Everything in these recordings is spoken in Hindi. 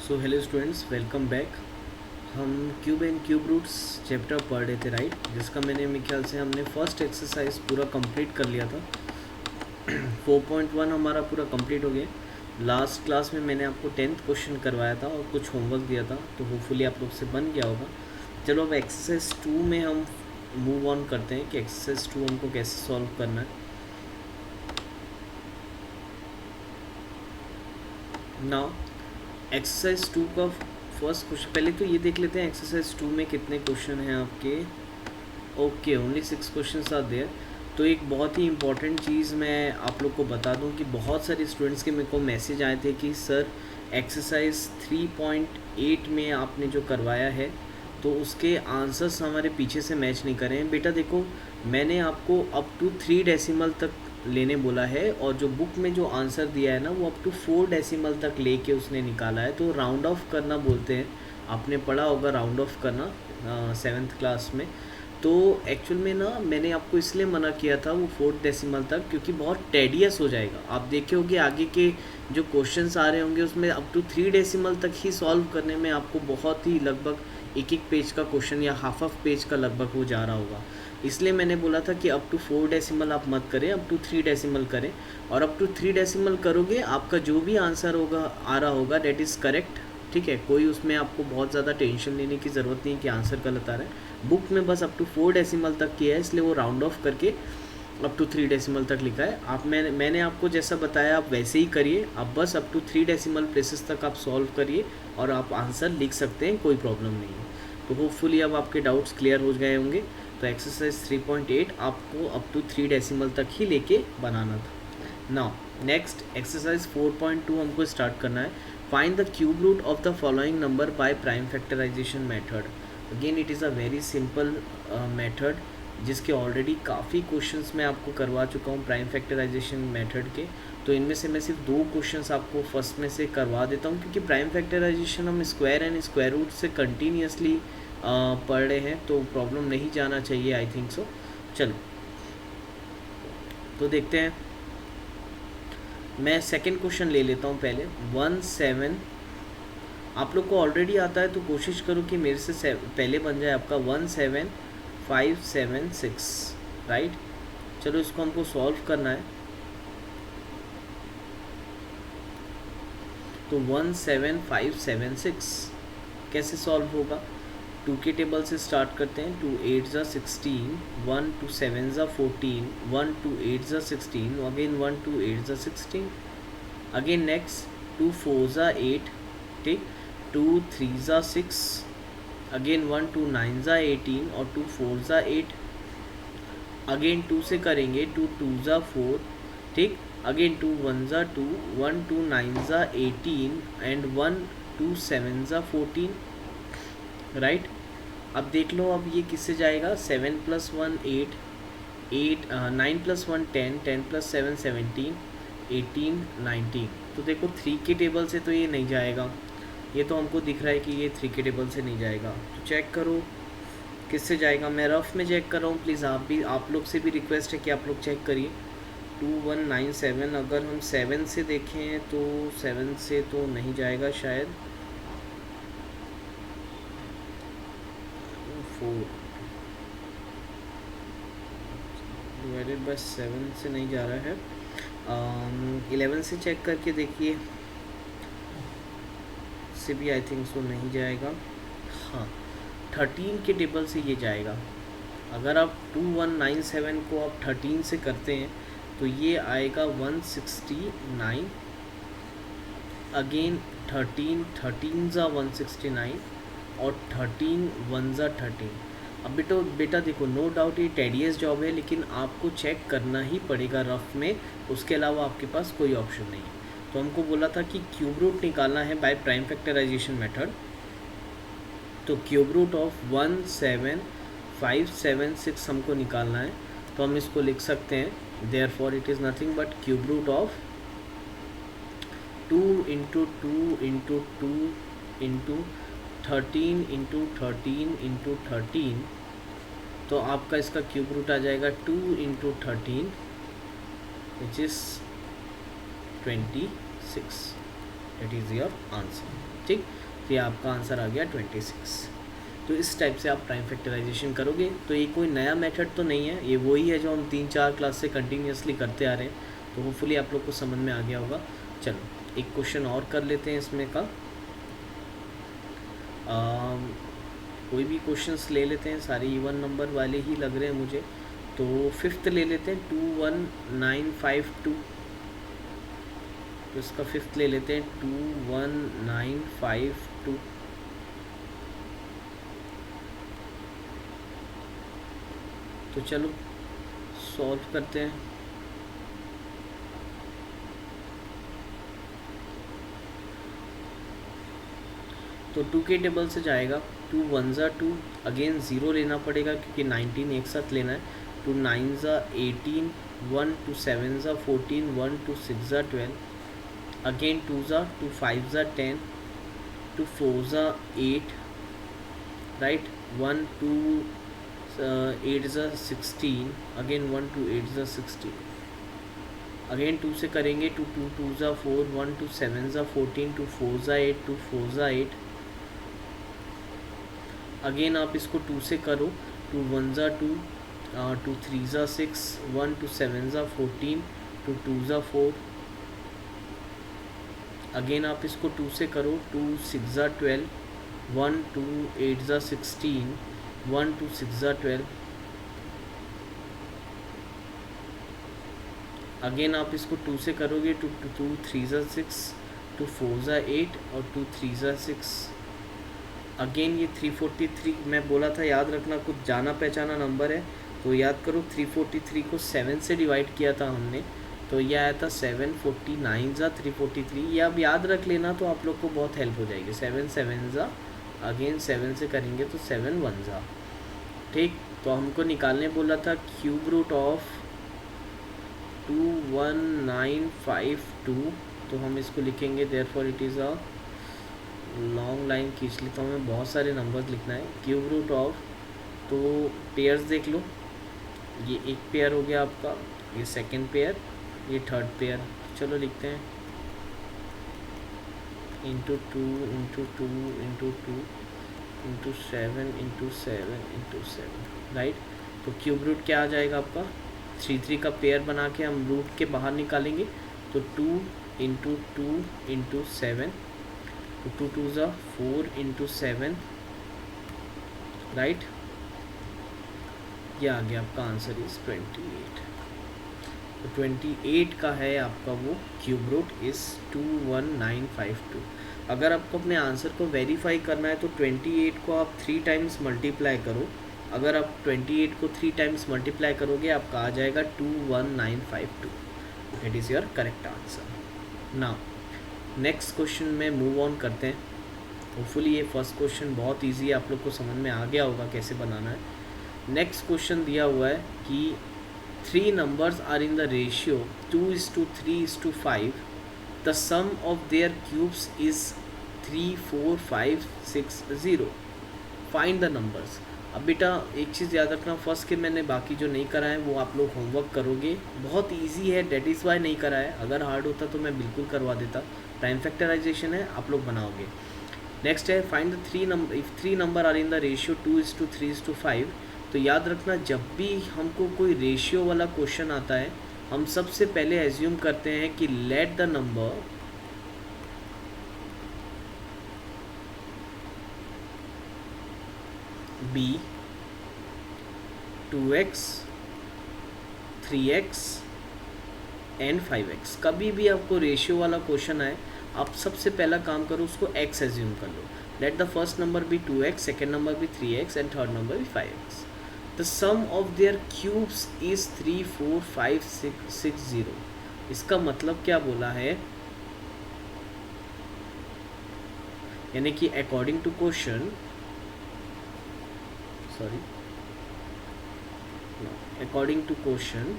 सो हेलो स्टूडेंट्स, वेलकम बैक। हम cube and cube roots chapter पढ़ रहे थे, राइट, जिसका मेरे ख्याल से हमने फर्स्ट एक्सरसाइज पूरा कंप्लीट कर लिया था। 4.1 हमारा पूरा कंप्लीट हो गया। लास्ट क्लास में मैंने आपको 10th क्वेश्चन करवाया था और कुछ होमवर्क दिया था, तो होपफुली आप लोग से बन गया होगा। चलो अब एक्सरसाइज 2 में हम मूव ऑन करते हैं कि एक्सरसाइज 2 हमको कैसे सॉल्व करना है। नाउ एक्सरसाइज 2 का फर्स्ट क्वेश्चन, पहले तो ये देख लेते हैं एक्सरसाइज 2 में कितने क्वेश्चन हैं आपके। Okay, only 6 question are there. तो एक बहुत ही इंपॉर्टेंट चीज़ मैं आप लोग को बता दूं कि बहुत सारे स्टूडेंट्स के मेरे को मैसेज आए थे कि सर एक्सरसाइज 3.8 में आपने जो करवाया है तो उसके आंसर्स हमारे पीछे से मैच नहीं कर रहे हैं। बेटा देखो, मैंने आपको अप टू 3 डेसिमल तक लेने बोला है और जो बुक में जो आंसर दिया है ना वो अप टू 4 डेसिमल तक लेके उसने निकाला है। तो राउंड ऑफ करना बोलते हैं, आपने पढ़ा होगा राउंड ऑफ करना 7th क्लास में। तो एक्चुअल में ना मैंने आपको इसलिए मना किया था वो 4 डेसिमल तक, क्योंकि बहुत टेडियस हो जाएगा। आप देखे होगे आगे के जो क्वेश्चंस आ रहे होंगे उसमें अप टू 3 डेसिमल तक ही सॉल्व करने में आपको बहुत ही लगभग एक पेज का क्वेश्चन या हाफ पेज का लगभग वो जा रहा होगा। इसलिए मैंने बोला था कि अप टू 4 डेसिमल आप मत करें, अप टू 3 डेसिमल करें। और अप टू 3 डेसिमल करोगे आपका जो भी आंसर होगा आ रहा होगा डेट इज़ करेक्ट। ठीक है, कोई उसमें आपको बहुत ज़्यादा टेंशन लेने की ज़रूरत नहीं है कि आंसर गलत आ रहा है। बुक में बस अप टू 4 डेसिमल तक किया है, इसलिए वो राउंड ऑफ करके अप टू 3 डेसिमल तक लिखा है। आप मैंने आपको जैसा बताया आप वैसे ही करिए। आप बस अप टू 3 डेसिमल प्लेसेस तक आप सॉल्व करिए और आप आंसर लिख सकते हैं, कोई प्रॉब्लम नहीं है। तो होपफुली अब आपके डाउट्स क्लियर हो गए होंगे। तो एक्सरसाइज 3.8 आपको अप टू 3 डेसिमल तक ही लेके बनाना था। नाउ नेक्स्ट एक्सरसाइज 4.2 हमको स्टार्ट करना है। Find the cube root of the following number by prime factorisation method. Again it is a very simple method जिसके ऑलरेडी काफ़ी क्वेश्चंस मैं आपको करवा चुका हूँ प्राइम फैक्टराइजेशन मेथड के। तो इनमें से मैं सिर्फ 2 क्वेश्चंस आपको फर्स्ट में से करवा देता हूँ, क्योंकि प्राइम फैक्टराइजेशन हम स्क्वायर एंड स्क्वायर रूट से कंटिन्यूसली पढ़ रहे हैं तो प्रॉब्लम नहीं जाना चाहिए, आई थिंक सो। चलो तो देखते हैं। मैं सेकंड क्वेश्चन ले लेता हूँ पहले। 1 7 आप लोग को ऑलरेडी आता है तो कोशिश करो कि मेरे से पहले बन जाए आपका 1 7 5 7 6, राइट। चलो इसको हमको सॉल्व करना है। तो 1 7 5 7 6 कैसे सॉल्व होगा? 2 के टेबल से स्टार्ट करते हैं। 2 8 ज़ा 16, 1 2 7 ज़ा 14, 1 2 8 ज़ा 16, अगेन 1 2 8 ज़ा 16, अगेन नेक्स्ट 2 4 ज़ा 8, ठीक, 2 3 ज़ा 6, अगेन 1 2 9 ज़ा 18 और 2 4 ज़ा 8, अगेन 2 से करेंगे 2 2 ज़ा 4, ठीक, अगेन 2 1 ज़ा 2, 1 2 9 ज़ा 18 एंड 1 2 7 ज़ा 14, राइट। अब देख लो, अब ये किससे जाएगा? 7 + 1 8, 9 + 1 10, 10 + 7 17, 18 19। तो देखो 3 के टेबल से तो ये नहीं जाएगा, ये तो हमको दिख रहा है कि ये 3 के टेबल से नहीं जाएगा। तो चेक करो किससे जाएगा। मैं रफ में चेक कर रहा हूँ, प्लीज़ आप लोग से भी रिक्वेस्ट है कि आप लोग चेक करिए। 2197, अगर हम 7 से देखें तो 7 से तो नहीं जाएगा शायद। 4 डिवाइडेड बाय 7 से नहीं जा रहा है। 11 से चेक करके देखिए, से भी आई थिंक सो नहीं जाएगा। हाँ, 13 के टेबल से ये जाएगा। अगर आप 2197 को आप 13 से करते हैं तो ये आएगा 169, अगेन 13 13 ज़ा 169 और 13 1 ज़ा 13। अब बेटा देखो, नो डाउट ये टेडियस जॉब है, लेकिन आपको चेक करना ही पड़ेगा रफ में, उसके अलावा आपके पास कोई ऑप्शन नहीं है। तो हमको बोला था कि क्यूब रूट निकालना है बाय प्राइम फैक्टराइजेशन मेथड। तो क्यूब रूट ऑफ 1 7 5 7 6 हमको निकालना है। तो हम इसको लिख सकते हैं, therefore it is nothing but cube root of 2 × 2 × 2 × 13 × 13 × 13। तो आपका इसका क्यूब रूट आ जाएगा 2 × 13 which is 26, that is your answer. ठीक, तो ये आपका आंसर आ गया 26। तो इस टाइप से आप प्राइम फैक्टराइजेशन करोगे। तो ये कोई नया मेथड तो नहीं है, ये वही है जो हम 3-4 क्लास से कंटिन्यूसली करते आ रहे हैं। तो होपफुली आप लोग को समझ में आ गया होगा। चलो एक क्वेश्चन और कर लेते हैं इसमें का। कोई भी क्वेश्चंस ले लेते हैं, सारे इवन नंबर वाले ही लग रहे हैं मुझे। तो 5th ले लेते हैं 21952। तो इसका 5th ले लेते हैं 21952। तो चलो सॉल्व करते हैं। तो 2 के टेबल से जाएगा 2 1 ज़ा 2, अगेन 0 लेना पड़ेगा क्योंकि 19 एक साथ लेना है। 2 9 ज़ा 18, 1 2 7 ज़ा 14, 1 2 6 ज़ा 12, अगेन 2 ज़ा 2 5 ज़ा 10, 2 4 ज़ा 8, राइट, 1 2 8 ज़ा 16, अगेन 1 2 8 ज़ा 16, अगेन 2 से करेंगे 2 2 2 ज़ा 4, 1 2 7 ज़ा 14, 2 4 ज़ा 8, 2 4 ज़ा 8, अगेन आप इसको 2 से करो 2 1 ज़ा 2, 2 3 ज़ा 6, 1 2 7 ज़ा 14, 2 2 ज़ा 4, अगेन आप इसको 2 से करो 2 6 ज़ा 12, 1 2 8 ज़ा 16, 1 2 6 ज़ा 12, अगेन आप इसको 2 से करोगे 2 2 3 ज़ा 6, 2 4 ज़ा 8 और 2 3 ज़ा 6, अगेन ये 343 मैं बोला था याद रखना, कुछ जाना पहचाना नंबर है तो याद करो। 343 को 7 से डिवाइड किया था हमने, तो ये आया था 749 ज़ा 343। ये अब याद रख लेना तो आप लोग को बहुत हेल्प हो जाएगी। 7 7 ज़ा, अगेन 7 से करेंगे तो 7 1 ज़ा। ठीक, तो हमको निकालने बोला था क्यूब रूट ऑफ 21952। तो हम इसको लिखेंगे therefore it is a long line खींच लेता हूँ मैं, बहुत सारे नंबर्स लिखना है। क्यूब रूट ऑफ, तो पेयर्स देख लो, ये एक पेयर हो गया आपका, ये सेकंड पेयर, ये थर्ड पेयर। चलो लिखते हैं into 2 into 2 into 2 into 7 into 7 into 7, right. तो क्यूब रूट क्या आ जाएगा आपका, 3 3 का पेयर बना के हम रूट के बाहर निकालेंगे। तो 2 इंटू 2 इंटू 7, तो 2 2 ज़ा 4 इंटू 7, राइट। ये आ गया आपका आंसर इज 28। तो 28 का है आपका वो क्यूब रूट इस 21952। अगर आपको अपने आंसर को वेरीफाई करना है तो 28 को आप 3 टाइम्स मल्टीप्लाई करो। अगर आप 28 को 3 टाइम्स मल्टीप्लाई करोगे आपका आ जाएगा 21952। That is your correct answer. Now next question में मूव ऑन करते हैं। होपफुली ये फर्स्ट क्वेश्चन बहुत इजी है, आप लोग को समझ में आ गया होगा कैसे बनाना है। नेक्स्ट क्वेश्चन दिया हुआ है कि 3 numbers are in the ratio 2:3:5. The sum of their cubes is 3 4 5 6 0. Find the numbers. अब बेटा एक चीज़ याद रखना, फर्स्ट के मैंने बाकी जो नहीं करा है वो आप लोग होमवर्क करोगे, बहुत इजी है, डेट इज़ वाई नहीं करा है। अगर हार्ड होता तो मैं बिल्कुल करवा देता। प्राइम फैक्टराइजेशन है, आप लोग बनाओगे। नेक्स्ट है find the 3 number, if 3 number are in the ratio 2:3:5। तो याद रखना जब भी हमको कोई रेशियो वाला क्वेश्चन आता है हम सबसे पहले एज्यूम करते हैं कि let the number be 2x 3x and 5x। कभी भी आपको रेशियो वाला क्वेश्चन आए आप सबसे पहला काम करो उसको x एज्यूम कर लो। Let the first number be 2x, second number be 3x and third number be 5x। The sum of their cubes is 3 4 5 6 0। इसका मतलब क्या बोला है, यानी कि according to question, according to question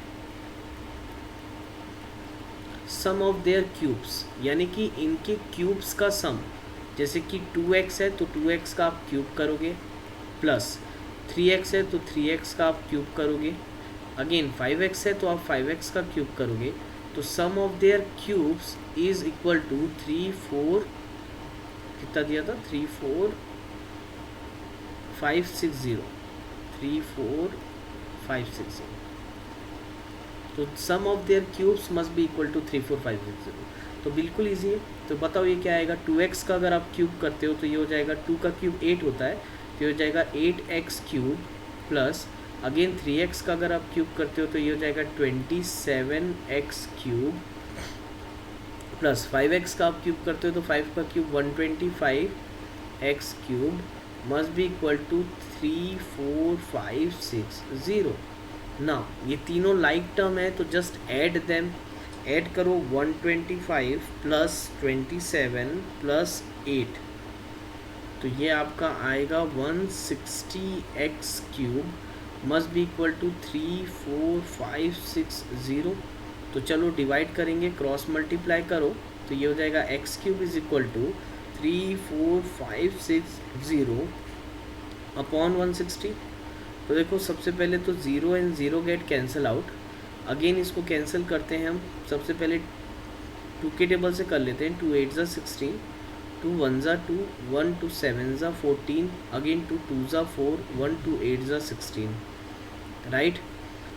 sum of their cubes, यानी कि इनके क्यूब्स का सम, जैसे कि 2x है तो 2x का आप क्यूब करोगे, प्लस 3x है तो 3x का आप क्यूब करोगे, अगेन 5x है तो आप 5x का क्यूब करोगे, तो sum of their cubes is equal to 3 4, कितना दिया था, 3 4 5 6 0, 3 4 5 6 0। तो sum of their cubes must be equal to 3 4 5 6 0। तो बिल्कुल ईजी है। तो बताओ ये क्या आएगा, 2x का अगर आप क्यूब करते हो तो ये हो जाएगा, 2 का क्यूब 8 होता है, तो ये हो जाएगा 8x cube plus again 3x का अगर आप क्यूब करते हो तो ये हो जाएगा 27x क्यूब प्लस 5x का आप क्यूब करते हो तो 5 का cube 125x cube must be equal to 3 4 5 6 0। ना ये तीनों लाइक टर्म है तो जस्ट ऐड देम, ऐड करो 125 प्लस 27 प्लस 8, तो ये आपका आएगा 160x cube must be equal to 3 4 5 6 0। तो चलो डिवाइड करेंगे, क्रॉस मल्टीप्लाई करो, तो ये हो जाएगा x cube is equal to 3 4 5 6 0 upon 160। तो देखो सबसे पहले तो 0 and 0 get cancel out, again इसको कैंसिल करते हैं हम। सबसे पहले 2 के टेबल से कर लेते हैं, 2 8 ज़ा 16, 2 1 ज़ा 2, 1 2 7 ज़ा 14, अगेन 2 2 ज़ा 4, 1 2 8 ज़ा 16, राइट।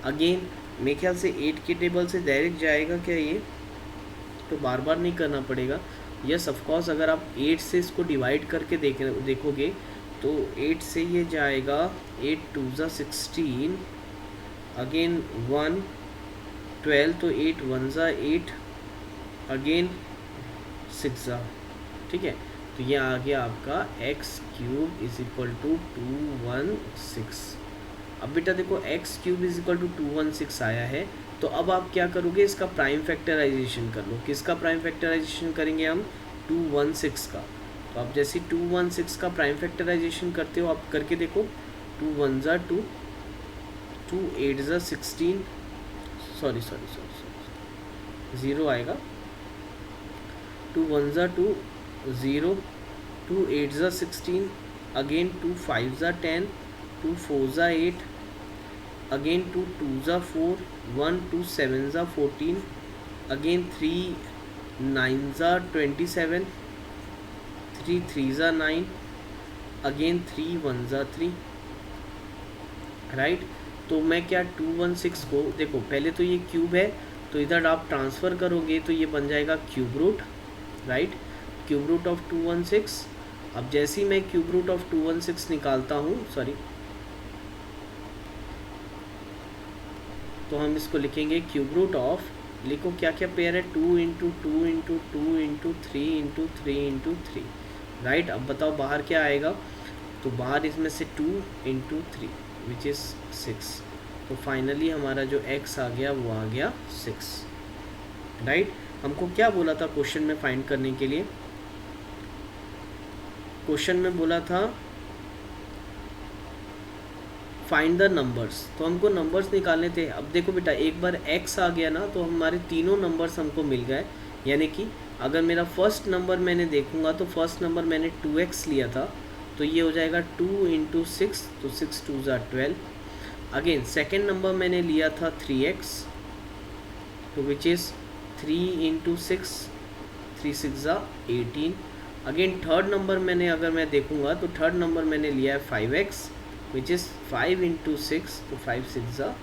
अगेन मेरे ख्याल से 8 के टेबल से डायरेक्ट जाएगा क्या ये, तो बार बार नहीं करना पड़ेगा। यस ऑफकोर्स अगर आप 8 से इसको डिवाइड करके देखोगे तो 8 से ये जाएगा 8 2 ज़ा 16, अगेन 1 12, तो 8 1 ज़ा 8, अगेन 6 ज़ा, ठीक है। तो ये आ गया आपका x cube is equal to 216। अब बेटा देखो x cube is equal to 216 आया है, तो अब आप क्या करोगे, इसका प्राइम फैक्टराइजेशन कर लो। किसका प्राइम फैक्टराइजेशन करेंगे हम, 216 का। तो आप जैसे 216 का प्राइम फैक्टराइजेशन करते हो, आप करके देखो, 2 1 ज़ा 2, 2 8 ज़ा 16, सॉरी 0 आएगा, 2 1 ज़ा 2 0, 2 8 ज़ा 16, अगेन 2 5 ज़ा 10, 2 4 ज़ा 8, अगेन 2 2 ज़ा 4, 1 2 7 ज़ा 14, अगेन 3 9 ज़ा 27, 3 3 ज़ा 9, अगेन 3 1 ज़ा 3, राइट। तो मैं क्या 216 को देखो, पहले तो ये क्यूब है तो इधर आप ट्रांसफ़र करोगे तो ये बन जाएगा cube root, right, cube root of 216। अब जैसे ही मैं क्यूब रूट ऑफ 216 निकालता हूँ, सॉरी, तो हम इसको लिखेंगे क्यूब रूट ऑफ, लिखो क्या क्या पेयर है, 2 into 2 into 2 into 3 into 3 into 3, right. अब बताओ बाहर क्या आएगा, तो बाहर इसमें से 2 इंटू 3 विच इज़ 6। तो फाइनली हमारा जो x आ गया वो आ गया 6, राइट। हमको क्या बोला था क्वेश्चन में फाइंड करने के लिए, क्वेश्चन में बोला था फाइंड द नंबर्स, तो हमको नंबर्स निकालने थे। अब देखो बेटा एक बार x आ गया ना तो हमारे तीनों नंबर्स हमको मिल गए, यानी कि अगर मेरा फर्स्ट नंबर मैंने देखूंगा तो फर्स्ट नंबर मैंने 2x लिया था, तो ये हो जाएगा 2 इंटू 6, तो 6 2 ज़ा 12। अगेन सेकेंड नंबर मैंने लिया था 3x, तो विच इज़ 3 इंटू 6, 3 6 ज़ा 18। अगेन थर्ड नंबर मैंने अगर मैं देखूंगा तो थर्ड नंबर मैंने लिया है 5x, which is 5 into 6, तो 5 6 ज़ा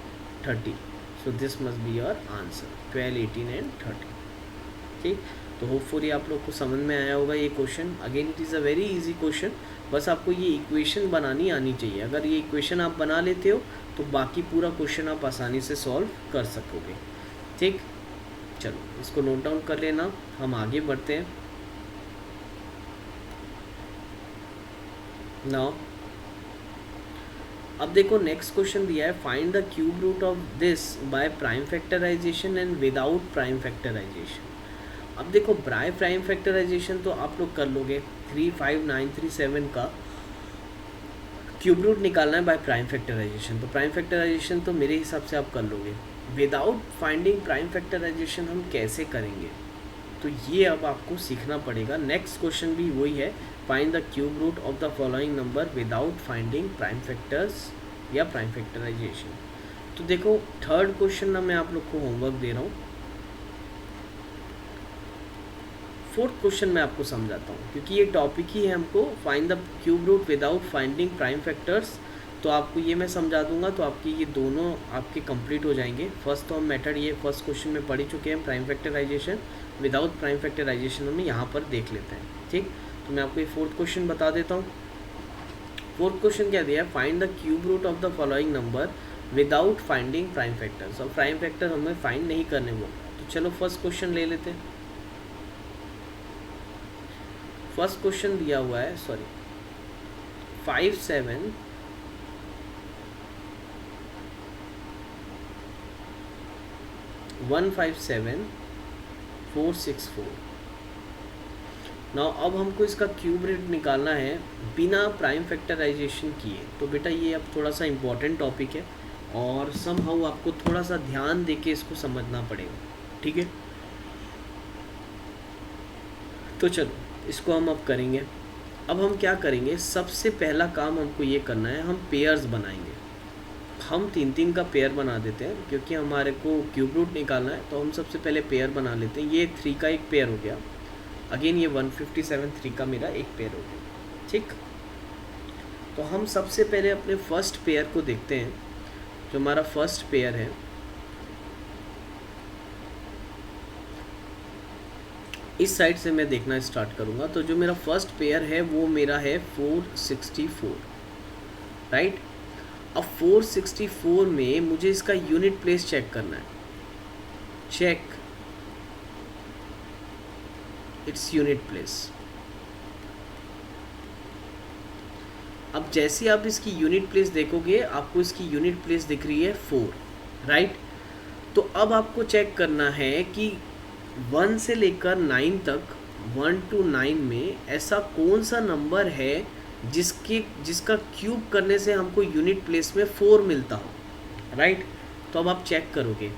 30। So this must be your answer, 12 18 and 30, ठीक। तो होपफुली आप लोग को समझ में आया होगा ये question. Again it is a very easy question, बस आपको ये इक्वेशन बनानी आनी चाहिए। अगर ये इक्वेशन आप बना लेते हो तो बाकी पूरा क्वेश्चन आप आसानी से सॉल्व कर सकोगे, ठीक। चलो इसको नोट डाउन कर लेना, हम आगे बढ़ते हैं। नाउ अब देखो नेक्स्ट क्वेश्चन दिया है, find the cube root of this by prime factorisation and without prime factorisation. अब देखो बाय प्राइम फैक्टराइजेशन तो आप लोग कर लोगे, 35937 का क्यूब रूट निकालना है बाय प्राइम फैक्टराइजेशन, तो प्राइम फैक्टराइजेशन तो मेरे हिसाब से आप कर लोगे। विदाउट फाइंडिंग प्राइम फैक्टराइजेशन हम कैसे करेंगे, तो ये अब आपको सीखना पड़ेगा। नेक्स्ट क्वेश्चन भी वही है, find the cube root of the following number without finding prime factors या प्राइम फैक्टराइजेशन। तो देखो थर्ड क्वेश्चन ना मैं आप लोग को होमवर्क दे रहा हूँ, फोर्थ क्वेश्चन मैं आपको समझाता हूँ, क्योंकि ये टॉपिक ही है हमको find the cube root without finding prime factors. तो आपको ये मैं समझा दूंगा, तो आपके ये दोनों आपके कंप्लीट हो जाएंगे। फर्स्ट तो हम मेथड ये फर्स्ट क्वेश्चन में पढ़ ही चुके हैं, prime factorisation. Without prime factorisation हम यहाँ पर देख लेते हैं, ठीक। तो मैं आपको ये फोर्थ क्वेश्चन बता देता हूँ। फोर्थ क्वेश्चन क्या दिया है, find the cube root of the following number without finding prime factors. और प्राइम फैक्टर हमें फाइंड नहीं करने बोल। तो चलो फर्स्ट क्वेश्चन ले लेते हैं। फर्स्ट क्वेश्चन दिया हुआ है, सॉरी 5 7 1 5 7 4 6 4। नाउ अब हमको इसका क्यूब रूट निकालना है बिना प्राइम फैक्टराइजेशन किए। तो बेटा ये अब थोड़ा सा इम्पोर्टेंट टॉपिक है और समहाउ आपको थोड़ा सा ध्यान देके इसको समझना पड़ेगा, ठीक है। तो चलो इसको हम अब करेंगे। अब हम क्या करेंगे, सबसे पहला काम हमको ये करना है, हम पेयर्स बनाएंगे। हम 3-3 का पेयर बना देते हैं, क्योंकि हमारे को क्यूब रूट निकालना है। तो हम सबसे पहले पेयर बना लेते हैं। ये 3 का एक पेयर हो गया, अगेन ये 157 3 का मेरा एक पेयर हो गया, ठीक। तो हम सबसे पहले अपने फर्स्ट पेयर को देखते हैं। जो हमारा फर्स्ट पेयर है, इस साइड से मैं देखना स्टार्ट करूँगा। तो जो मेरा फर्स्ट पेयर है वो मेरा है 464, राइट। अब 464 में मुझे इसका यूनिट प्लेस चेक करना है। Check its unit place. अब जैसे आप इसकी यूनिट प्लेस देखोगे, आपको इसकी यूनिट प्लेस दिख रही है 4, राइट। तो अब आपको चेक करना है कि 1 से लेकर 9 तक, 1 to 9 में ऐसा कौन सा नंबर है जिसका क्यूब करने से हमको यूनिट प्लेस में 4 मिलता हो, राइट। तो अब आप चेक करोगे।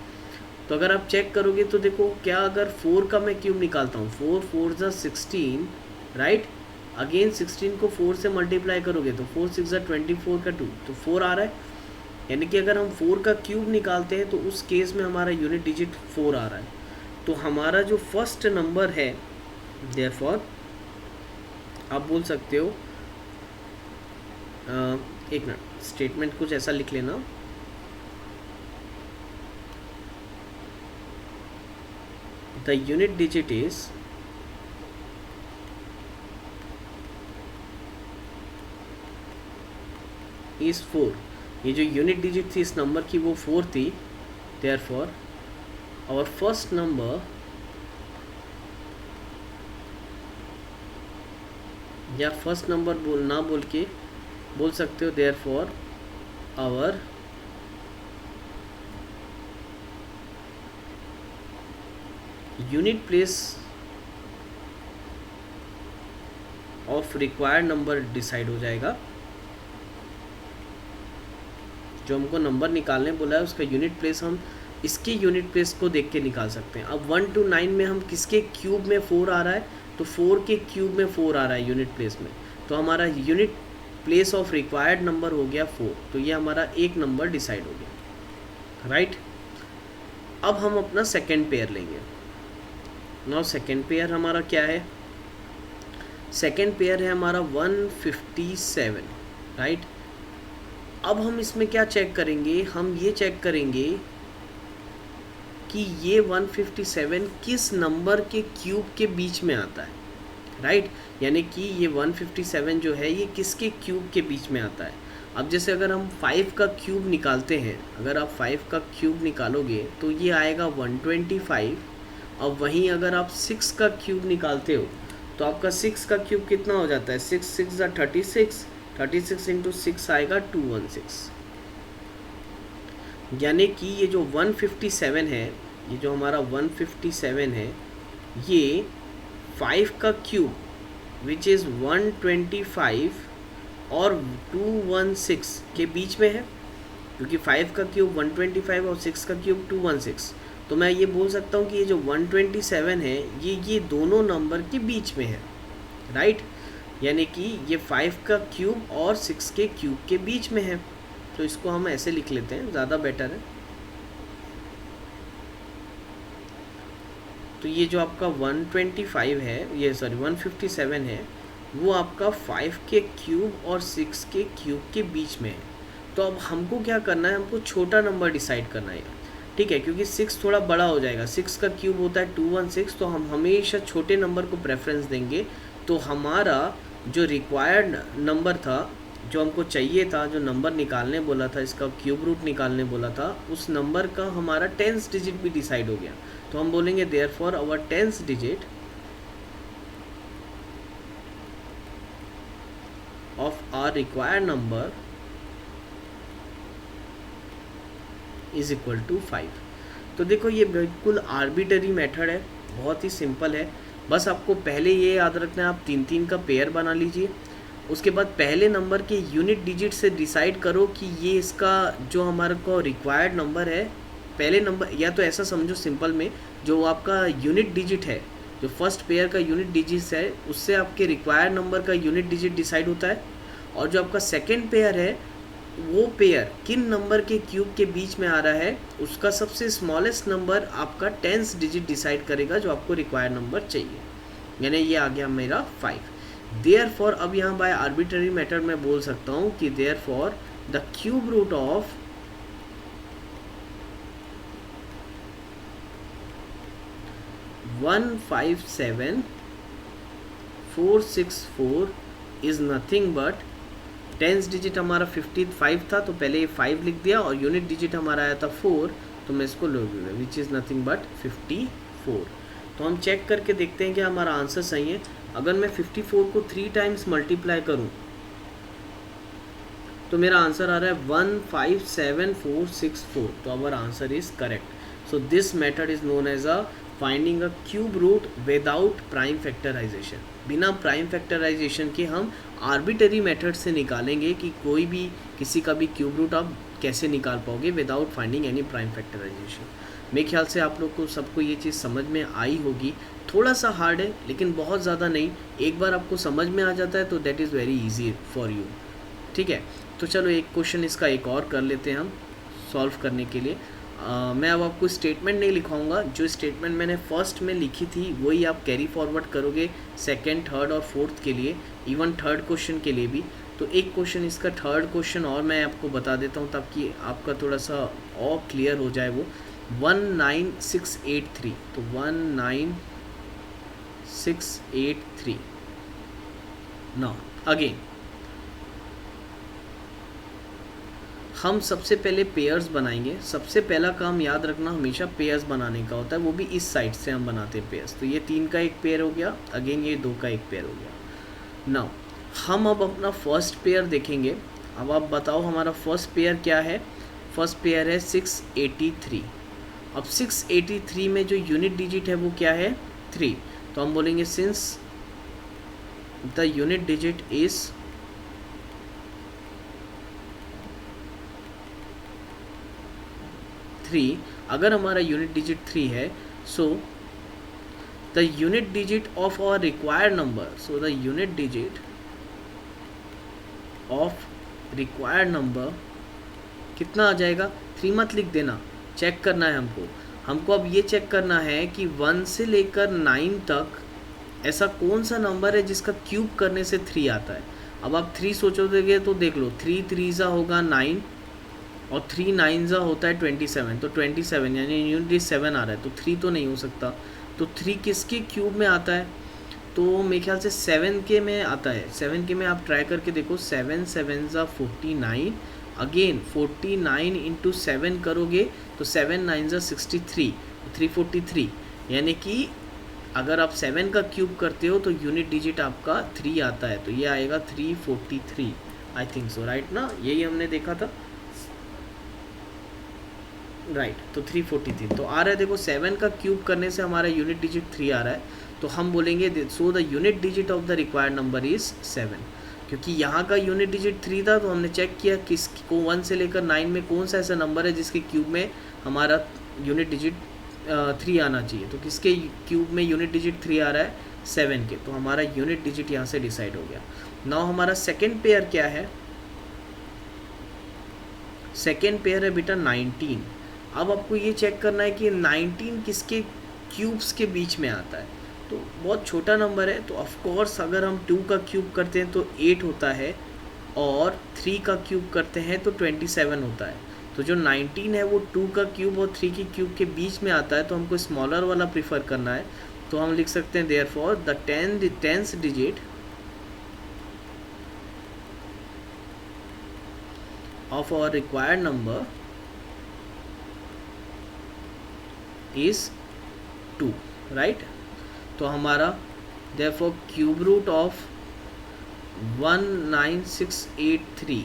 तो अगर आप चेक करोगे तो देखो, क्या अगर 4 का मैं क्यूब निकालता हूँ, 4 4 ज़ा 16, राइट। अगेन 16 को 4 से मल्टीप्लाई करोगे तो 4 6 ज़ा 24 का 2, तो 4 आ रहा है। यानी कि अगर हम 4 का क्यूब निकालते हैं तो उस केस में हमारा यूनिट डिजिट 4 आ रहा है। तो हमारा जो फर्स्ट नंबर है, देयरफॉर आप बोल सकते हो, एक मिनट, स्टेटमेंट कुछ ऐसा लिख लेना, द यूनिट डिजिट इज 4। ये जो यूनिट डिजिट थी इस नंबर की वो 4 थी। देयरफॉर our first number या फर्स्ट नंबर बोल के बोल सकते हो, therefore our unit place of required number decide हो जाएगा। जो हमको नंबर निकालने बोला है उसका यूनिट प्लेस हम इसके यूनिट प्लेस को देख के निकाल सकते हैं। अब 1 to 9 में हम किसके क्यूब में 4 आ रहा है, तो 4 के क्यूब में 4 आ रहा है यूनिट प्लेस में। तो हमारा unit place of required number हो गया 4। तो ये हमारा एक नंबर डिसाइड हो गया, राइट। अब हम अपना सेकेंड पेयर लेंगे। नाउ सेकेंड पेयर हमारा क्या है, सेकेंड पेयर है हमारा 157, राइट। अब हम इसमें क्या चेक करेंगे, हम ये चेक करेंगे कि ये 157 किस नंबर के क्यूब के बीच में आता है, राइट। यानी कि ये 157 जो है ये किसके क्यूब के बीच में आता है। अब जैसे अगर हम 5 का क्यूब निकालते हैं, अगर आप 5 का क्यूब निकालोगे तो ये आएगा 125। और वहीं अगर आप 6 का क्यूब निकालते हो तो आपका 6 का क्यूब कितना हो जाता है, 6 6 ज़ा 36, 36 इंटू 6 आएगा 216। यानी कि ये जो 157 है, ये जो हमारा 157 है, ये 5 का क्यूब विच इज़ 125 और 216 के बीच में है, क्योंकि 5 का क्यूब 125 और 6 का क्यूब 216। तो मैं ये बोल सकता हूँ कि ये जो 127 है ये दोनों नंबर के बीच में है, राइट। यानी कि ये 5 का क्यूब और 6 के क्यूब के बीच में है। तो इसको हम ऐसे लिख लेते हैं, ज़्यादा बेटर है। तो ये जो आपका 125 है, ये सॉरी 157 है, वो आपका 5 के क्यूब और 6 के क्यूब के बीच में है। तो अब हमको क्या करना है, हमको छोटा नंबर डिसाइड करना है, ठीक है, क्योंकि 6 थोड़ा बड़ा हो जाएगा। 6 का क्यूब होता है 216, तो हम हमेशा छोटे नंबर को प्रेफरेंस देंगे। तो हमारा जो रिक्वायर्ड नंबर था, जो हमको चाहिए था, जो नंबर निकालने बोला था, इसका क्यूब रूट निकालने बोला था, उस नंबर का हमारा 10th डिजिट भी डिसाइड हो गया। तो हम बोलेंगे therefore our 10th digit of our required number is equal to 5। तो देखो ये बिल्कुल आर्बिटरी मेथड है, बहुत ही सिंपल है। बस आपको पहले ये याद रखना है, आप 3-3 का पेयर बना लीजिए। उसके बाद पहले नंबर के यूनिट डिजिट से डिसाइड करो कि ये इसका जो हमारे को रिक्वायर्ड नंबर है, पहले नंबर, या तो ऐसा समझो सिंपल में, जो आपका यूनिट डिजिट है, जो फर्स्ट पेयर का यूनिट डिजिट है, उससे आपके रिक्वायर्ड नंबर का यूनिट डिजिट डिसाइड होता है। और जो आपका सेकेंड पेयर है, वो पेयर किन नंबर के क्यूब के बीच में आ रहा है, उसका सबसे स्मॉलेस्ट नंबर आपका 10th डिजिट डिसाइड करेगा, जो आपको रिक्वायर्ड नंबर चाहिए। यानी ये आ गया मेरा 5। देयरफॉर अब यहाँ बाय आर्बिट्ररी मेथड में बोल सकता हूँ कि therefore the cube root of 157,464 is nothing but 10th digit हमारा 55 था, तो पहले ये 5 लिख दिया, और यूनिट डिजिट हमारा आया था 4, तो मैं इसको ले लूँगा, विच इज़ नथिंग बट 54। तो हम चेक करके देखते हैं कि हमारा आंसर सही है। अगर मैं 54 को 3 टाइम्स मल्टीप्लाई करूं, तो मेरा आंसर आ रहा है 157,464। तो our answer is correct. So this method is known as a finding a cube root without prime factorisation. बिना प्राइम फैक्टराइजेशन के हम आर्बिटरी मेथड से निकालेंगे कि कोई भी किसी का भी क्यूब रूट आप कैसे निकाल पाओगे without finding any prime factorisation. मेरे ख्याल से आप लोग को सबको ये चीज़ समझ में आई होगी। थोड़ा सा हार्ड है, लेकिन बहुत ज़्यादा नहीं। एक बार आपको समझ में आ जाता है तो that is very easy for you, ठीक है। तो चलो एक क्वेश्चन इसका एक और कर लेते हैं हम सॉल्व करने के लिए। मैं अब आपको स्टेटमेंट नहीं लिखाऊंगा, जो स्टेटमेंट मैंने फर्स्ट में लिखी थी वही आप कैरी फॉरवर्ड करोगे सेकंड, थर्ड और फोर्थ के लिए, इवन थर्ड क्वेश्चन के लिए भी। तो एक क्वेश्चन इसका थर्ड क्वेश्चन और मैं आपको बता देता हूँ ताकि आपका थोड़ा सा और क्लियर हो जाए वो। 19683, तो 19683। नाउ अगेन हम सबसे पहले पेयर्स बनाएंगे। सबसे पहला काम याद रखना हमेशा पेयर्स बनाने का होता है, वो भी इस साइड से हम बनाते हैं पेयर्स। तो ये 3 का एक पेयर हो गया, अगेन ये 2 का एक पेयर हो गया। नाउ हम अब अपना फर्स्ट पेयर देखेंगे। अब आप बताओ हमारा फर्स्ट पेयर क्या है। फर्स्ट पेयर है 683। अब 683 में जो यूनिट डिजिट है वो क्या है, 3। तो हम बोलेंगे since the unit digit is 3, अगर हमारा यूनिट डिजिट 3 है, so the unit digit of our required number, so the unit digit of required number कितना आ जाएगा। 3 मत लिख देना, चेक करना है हमको अब ये चेक करना है कि 1 से लेकर 9 तक ऐसा कौन सा नंबर है जिसका क्यूब करने से 3 आता है। अब आप 3 सोचोगे तो देख लो, 3 3 होगा 9 और 3 9 होता है 27, तो 27 यानी यूनिट 7 आ रहा है, तो 3 तो नहीं हो सकता। तो 3 किसके क्यूब में आता है, तो मेरे ख्याल से 7 के में आता है। 7 के में आप ट्राई करके देखो, 7 7 49, अगेन 49 इंटू 7 करोगे तो 7 9 63, 343। यानी कि अगर आप 7 का क्यूब करते हो तो यूनिट डिजिट आपका 3 आता है, तो ये आएगा 343, आई थिंक सो, राइट ना, यही हमने देखा था, राइट। तो 343 तो आ रहा है। देखो 7 का क्यूब करने से हमारा यूनिट डिजिट 3 आ रहा है, तो हम बोलेंगे सो the unit digit of the required number is 7। क्योंकि यहाँ का यूनिट डिजिट 3 था, तो हमने चेक किया किसको 1 से लेकर 9 में कौन सा ऐसा नंबर है जिसके क्यूब में हमारा यूनिट डिजिट 3 आना चाहिए। तो किसके क्यूब में यूनिट डिजिट 3 आ रहा है, 7 के, तो हमारा यूनिट डिजिट यहाँ से डिसाइड हो गया। नाउ हमारा सेकेंड पेयर क्या है, सेकेंड पेयर है बेटा 19। अब आपको ये चेक करना है कि 19 किसके क्यूब्स के बीच में आता है, तो बहुत छोटा नंबर है। तो ऑफ कोर्स अगर हम 2 का क्यूब करते हैं तो 8 होता है, और 3 का क्यूब करते हैं तो 27 होता है। तो जो 19 है वो 2 का क्यूब और 3 की क्यूब के बीच में आता है, तो हमको स्मॉलर वाला प्रीफर करना है। तो हम लिख सकते हैं therefore the 10th digit of our required number is 2, right? तो हमारा therefore क्यूब रूट ऑफ 19683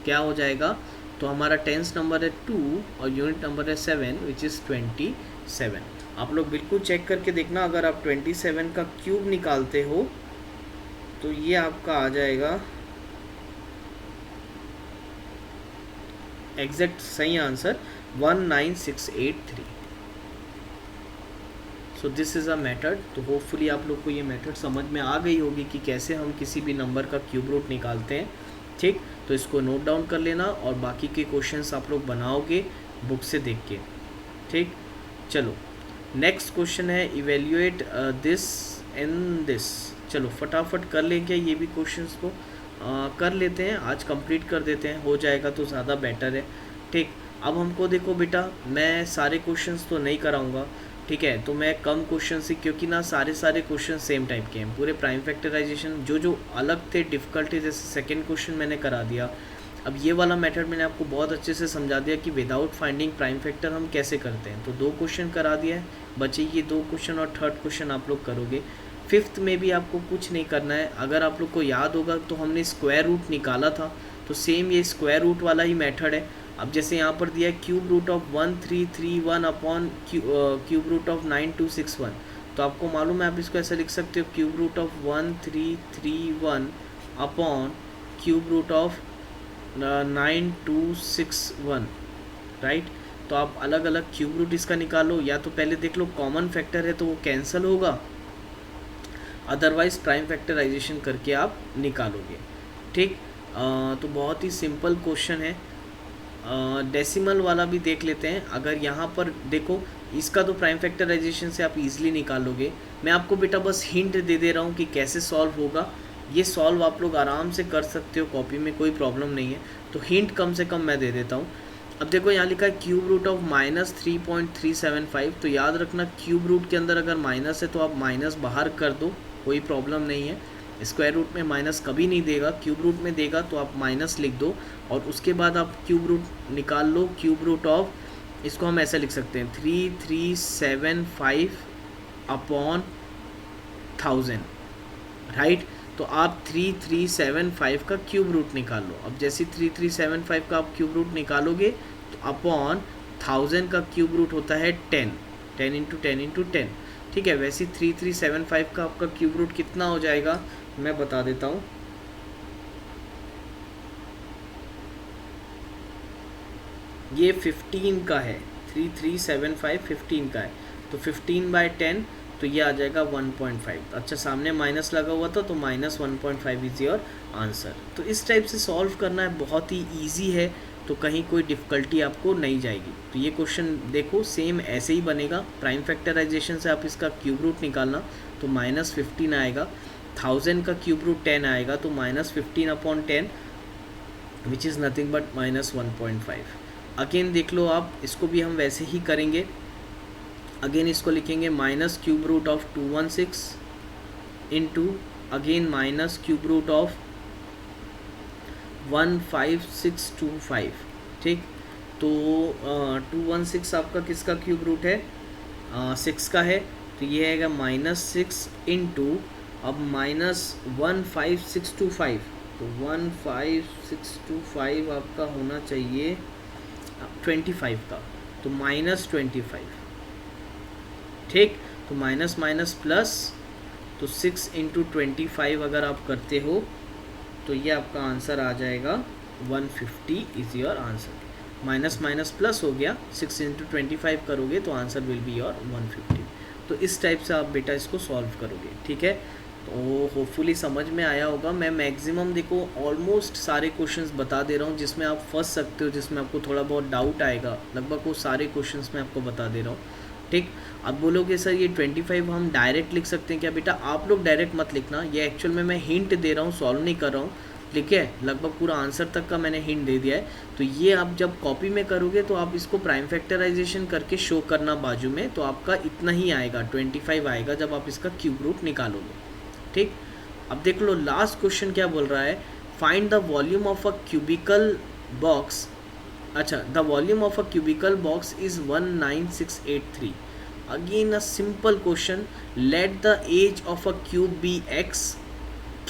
क्या हो जाएगा? तो हमारा टेंस नंबर है 2 और यूनिट नंबर है 7 विच इज़ 27। आप लोग बिल्कुल चेक करके देखना, अगर आप 27 का क्यूब निकालते हो तो ये आपका आ जाएगा एग्जैक्ट सही answer 19683। So this is a method. तो होपफुली आप लोग को ये मेथड समझ में आ गई होगी कि कैसे हम किसी भी नंबर का क्यूब रूट निकालते हैं। ठीक, तो इसको नोट डाउन कर लेना और बाकी के क्वेश्चंस आप लोग बनाओगे बुक से देख के। ठीक, चलो नेक्स्ट क्वेश्चन है इवेल्युएट दिस एंड दिस। चलो फटाफट कर लेंगे ये भी क्वेश्चंस को कर लेते हैं, आज कंप्लीट कर देते हैं, हो जाएगा तो ज़्यादा बेटर है। ठीक, अब हमको देखो बेटा, मैं सारे क्वेश्चंस तो नहीं कराऊंगा, ठीक है, तो मैं कम क्वेश्चन से, क्योंकि ना सारे क्वेश्चन सेम टाइप के हैं, पूरे प्राइम फैक्टराइजेशन जो अलग थे डिफ़िकल्टी, जैसे सेकंड क्वेश्चन मैंने करा दिया। अब ये वाला मेथड मैंने आपको बहुत अच्छे से समझा दिया कि विदाउट फाइंडिंग प्राइम फैक्टर हम कैसे करते हैं। तो 2 क्वेश्चन करा दिया है, बचे ये 2 क्वेश्चन और थर्ड क्वेश्चन आप लोग करोगे। 5th में भी आपको कुछ नहीं करना है। अगर आप लोग को याद होगा तो हमने स्क्वायर रूट निकाला था, तो सेम ये स्क्वायर रूट वाला ही मेथड है। अब जैसे यहाँ पर दिया है cube root of 1331 upon cube root of 9261, तो आपको मालूम है आप इसको ऐसा लिख सकते हो cube root of 1331 upon cube root of 9261, right. तो आप अलग अलग क्यूब रूट इसका निकालो, या तो पहले देख लो कॉमन फैक्टर है तो वो कैंसिल होगा, अदरवाइज प्राइम फैक्टराइजेशन करके आप निकालोगे। ठीक, तो बहुत ही सिंपल क्वेश्चन है। डेसिमल वाला भी देख लेते हैं। अगर यहाँ पर देखो, इसका तो प्राइम फैक्टराइजेशन से आप इजीली निकालोगे। मैं आपको बेटा बस हिंट दे दे रहा हूँ कि कैसे सॉल्व होगा। ये सॉल्व आप लोग आराम से कर सकते हो, कॉपी में कोई प्रॉब्लम नहीं है, तो हिंट कम से कम मैं दे देता हूँ। अब देखो यहाँ लिखा है क्यूब रूट ऑफ -3.375, तो याद रखना क्यूब रूट के अंदर अगर माइनस है तो आप माइनस बाहर कर दो, कोई प्रॉब्लम नहीं है। स्क्वायर रूट में माइनस कभी नहीं देगा, क्यूब रूट में देगा तो आप माइनस लिख दो, और उसके बाद आप क्यूब रूट निकाल लो। क्यूब रूट ऑफ, इसको हम ऐसा लिख सकते हैं 3375 अपॉन 1000, राइट। तो आप 3375 का क्यूब रूट निकाल लो। अब जैसे 3375 का आप क्यूब रूट निकालोगे तो अपॉन 1000 का क्यूब रूट होता है 10 इंटू 10 इंटू 10, ठीक है। वैसे 3375 का आपका क्यूब रूट कितना हो जाएगा मैं बता देता हूँ। ये 15 का है, 3375 15 का है, तो 15/10, तो ये आ जाएगा 1.5। अच्छा, सामने माइनस लगा हुआ था तो -1.5 इज योर आंसर। तो इस टाइप से सॉल्व करना है, बहुत ही ईजी है, तो कहीं कोई डिफ़िकल्टी आपको नहीं जाएगी। तो ये क्वेश्चन देखो सेम ऐसे ही बनेगा। प्राइम फैक्टराइजेशन से आप इसका क्यूब रूट निकालना, तो -15 आएगा। 1000 का क्यूब रूट 10 आएगा, तो -15/10 which is nothing but -1.5। Again देख लो आप, इसको भी हम वैसे ही करेंगे। अगेन इसको लिखेंगे minus cube root of 216 into again minus cube root of 15625, ठीक। तो 216 आपका किसका क्यूब रूट है? 6 का है, तो ये आएगा -6 इंटू अब -15625, तो 15625 आपका होना चाहिए 25 का, तो -25, ठीक। तो माइनस माइनस प्लस, तो 6 इंटू 25 अगर आप करते हो तो ये आपका आंसर आ जाएगा 150 is your answer. Minus minus plus हो गया, 6 इंटू 25 करोगे तो आंसर विल बी योर 150। तो इस टाइप से आप बेटा इसको सॉल्व करोगे, ठीक है। तो होपफुली समझ में आया होगा। मैं मैक्सिमम देखो ऑलमोस्ट सारे क्वेश्चंस बता दे रहा हूँ, जिसमें आप फंस सकते हो, जिसमें आपको थोड़ा बहुत डाउट आएगा, लगभग वो सारे क्वेश्चंस मैं आपको बता दे रहा हूँ, ठीक। अब बोलोगे सर ये 25 हम डायरेक्ट लिख सकते हैं क्या? बेटा आप लोग डायरेक्ट मत लिखना, ये एक्चुअल में मैं हिंट दे रहा हूँ, सॉल्व नहीं कर रहा हूँ, ठीक है? लगभग पूरा आंसर तक का मैंने हिंट दे दिया है। तो ये आप जब कॉपी में करोगे तो आप इसको प्राइम फैक्टराइजेशन करके शो करना बाजू में, तो आपका इतना ही आएगा, 25 आएगा जब आप इसका क्यूब रूट निकालोगे, ठीक। अब देख लो लास्ट क्वेश्चन क्या बोल रहा है, find the volume of a cubical box. अच्छा, the volume of a cubical box is 19683। Again a simple question, let the edge of a cube be x,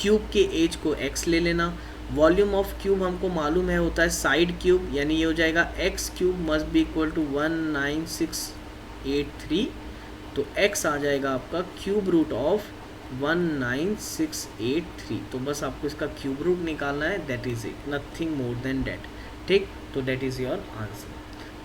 cube के एज को x ले लेना। वॉल्यूम ऑफ क्यूब हमको मालूम है होता है साइड क्यूब, यानी ये हो जाएगा x cube must be equal to 19683। तो x आ जाएगा आपका क्यूब रूट ऑफ 19683। तो बस आपको इसका क्यूब रूट निकालना है, that is it, nothing more than that, ठीक। तो दैट इज़ योर आंसर।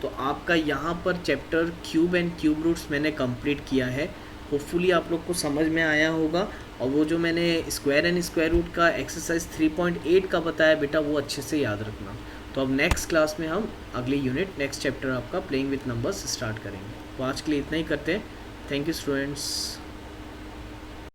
तो आपका यहाँ पर chapter cube and cube roots मैंने कंप्लीट किया है। होपफुली आप लोग को समझ में आया होगा। और वो जो मैंने स्क्वायर एंड स्क्वायर रूट का एक्सरसाइज 3.8 का बताया बेटा, वो अच्छे से याद रखना। तो अब नेक्स्ट क्लास में हम अगली यूनिट, नेक्स्ट चैप्टर आपका प्लेइंग विथ नंबर्स स्टार्ट करेंगे। तो आज के लिए इतना ही करते हैं। Thank you students.